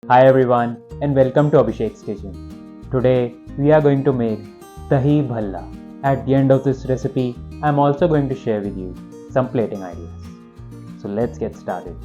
Hi everyone and welcome to Abhishek's kitchen. Today we are going to make Dahi Bhalla. At the end of this recipe, I am also going to share with you some plating ideas. So let's get started.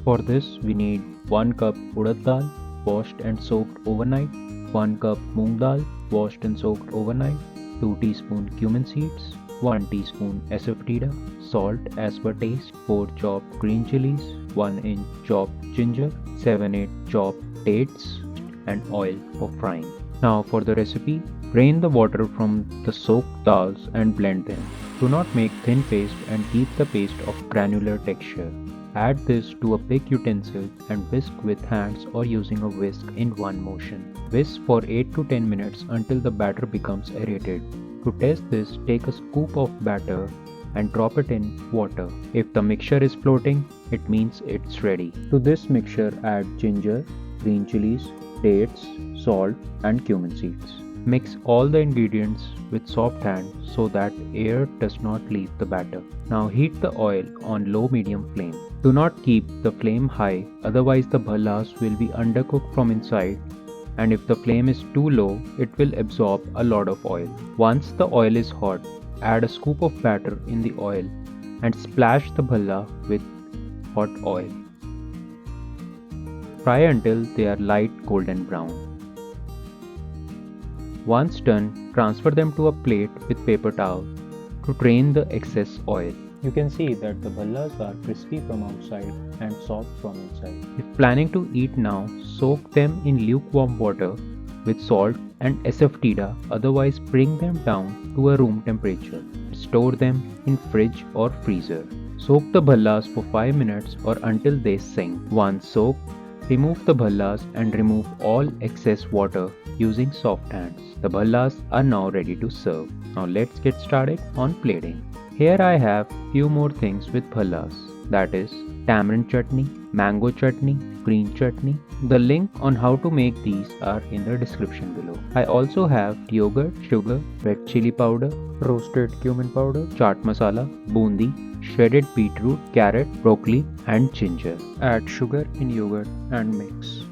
For this we need 1 cup Urad Dal washed and soaked overnight, 1 cup Moong Dal washed and soaked overnight, 2 teaspoon cumin seeds, 1 teaspoon Asafetida, salt as per taste, 4 chopped green chillies, 1 inch chopped ginger, 7-8 chopped dates and oil for frying. Now for the recipe, drain the water from the soaked dals and blend them. Do not make thin paste and keep the paste of granular texture. Add this to a big utensil and whisk with hands or using a whisk in one motion. Whisk for 8 to 10 minutes until the batter becomes aerated. To test this, take a scoop of batter and drop it in water. If the mixture is floating, it means it's ready. To this mixture, add ginger, green chilies, dates, salt and cumin seeds. Mix all the ingredients with soft hand so that air does not leave the batter. Now heat the oil on low-medium flame. Do not keep the flame high, otherwise the bhallas will be undercooked from inside, and if the flame is too low, it will absorb a lot of oil. Once the oil is hot, add a scoop of batter in the oil and splash the bhalla with hot oil. Fry until they are light golden brown. Once done, transfer them to a plate with paper towel to drain the excess oil. You can see that the bhallas are crispy from outside and soft from inside. If planning to eat now, soak them in lukewarm water with salt and asafetida, otherwise bring them down to a room temperature. Store them in fridge or freezer. Soak the bhallas for 5 minutes or until they sink. Once soaked, remove the bhallas and remove all excess water using soft hands. The bhallas are now ready to serve. Now let's get started on plating. Here I have few more things with bhallas, that is tamarind chutney, mango chutney, green chutney. The link on how to make these are in the description below. I also have yogurt, sugar, red chili powder, roasted cumin powder, chaat masala, bundi, shredded beetroot, carrot, broccoli and ginger. Add sugar in yogurt and mix.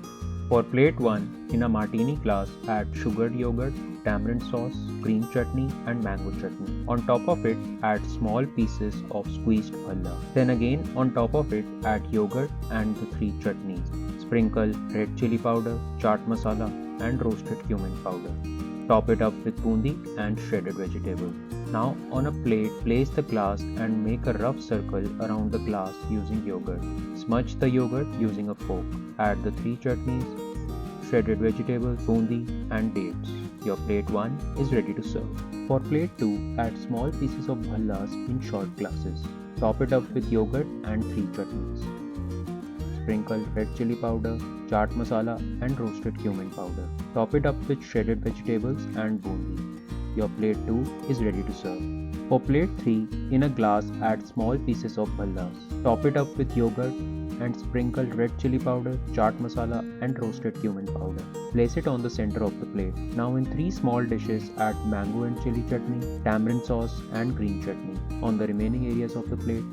For plate 1, in a martini glass, add sugared yogurt, tamarind sauce, green chutney and mango chutney. On top of it, add small pieces of squeezed bhalla. Then again on top of it, add yogurt and the 3 chutneys. Sprinkle red chili powder, chaat masala and roasted cumin powder. Top it up with bundi and shredded vegetables. Now on a plate, place the glass and make a rough circle around the glass using yogurt. Smudge the yogurt using a fork. Add the 3 chutneys, shredded vegetables, bundi and dates. Your plate 1 is ready to serve. For plate 2, add small pieces of bhallas in short glasses. Top it up with yogurt and 3 chutneys. Sprinkle red chili powder, chaat masala and roasted cumin powder. Top it up with shredded vegetables and bundi. Your plate 2 is ready to serve. For plate 3, in a glass add small pieces of bhallas. Top it up with yogurt and sprinkle red chili powder, chaat masala and roasted cumin powder. Place it on the center of the plate. Now in 3 small dishes add mango and chili chutney, tamarind sauce and green chutney. On the remaining areas of the plate,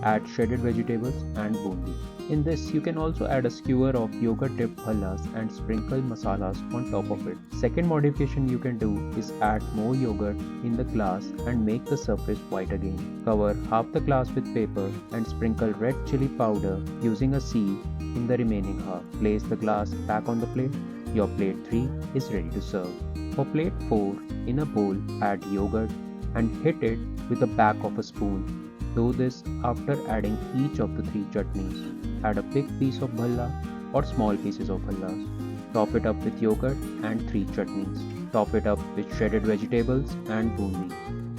add shredded vegetables and bundi. In this, you can also add a skewer of yogurt-dipped bhallas and sprinkle masalas on top of it. Second modification you can do is add more yogurt in the glass and make the surface white again. Cover half the glass with paper and sprinkle red chili powder using a sieve in the remaining half. Place the glass back on the plate. Your plate 3 is ready to serve. For plate 4, in a bowl, add yogurt and hit it with the back of a spoon. Do this after adding each of the 3 chutneys. Add a big piece of bhalla or small pieces of bhallas. Top it up with yogurt and 3 chutneys. Top it up with shredded vegetables and bundi.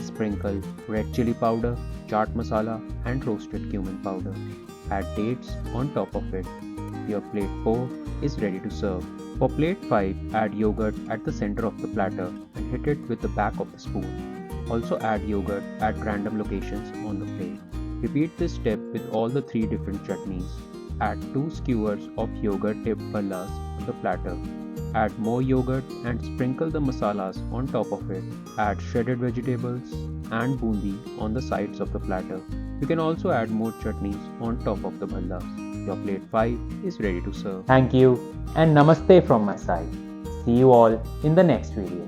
Sprinkle red chili powder, chaat masala and roasted cumin powder. Add dates on top of it. Your plate 4 is ready to serve. For plate 5, add yogurt at the center of the platter and hit it with the back of the spoon. Also add yogurt at random locations on the plate. Repeat this step with all the 3 different chutneys. Add 2 skewers of yogurt-dipped bhallas on the platter. Add more yogurt and sprinkle the masalas on top of it. Add shredded vegetables and bundi on the sides of the platter. You can also add more chutneys on top of the bhallas. your plate 5 is ready to serve. Thank you and namaste from my side. See you all in the next video.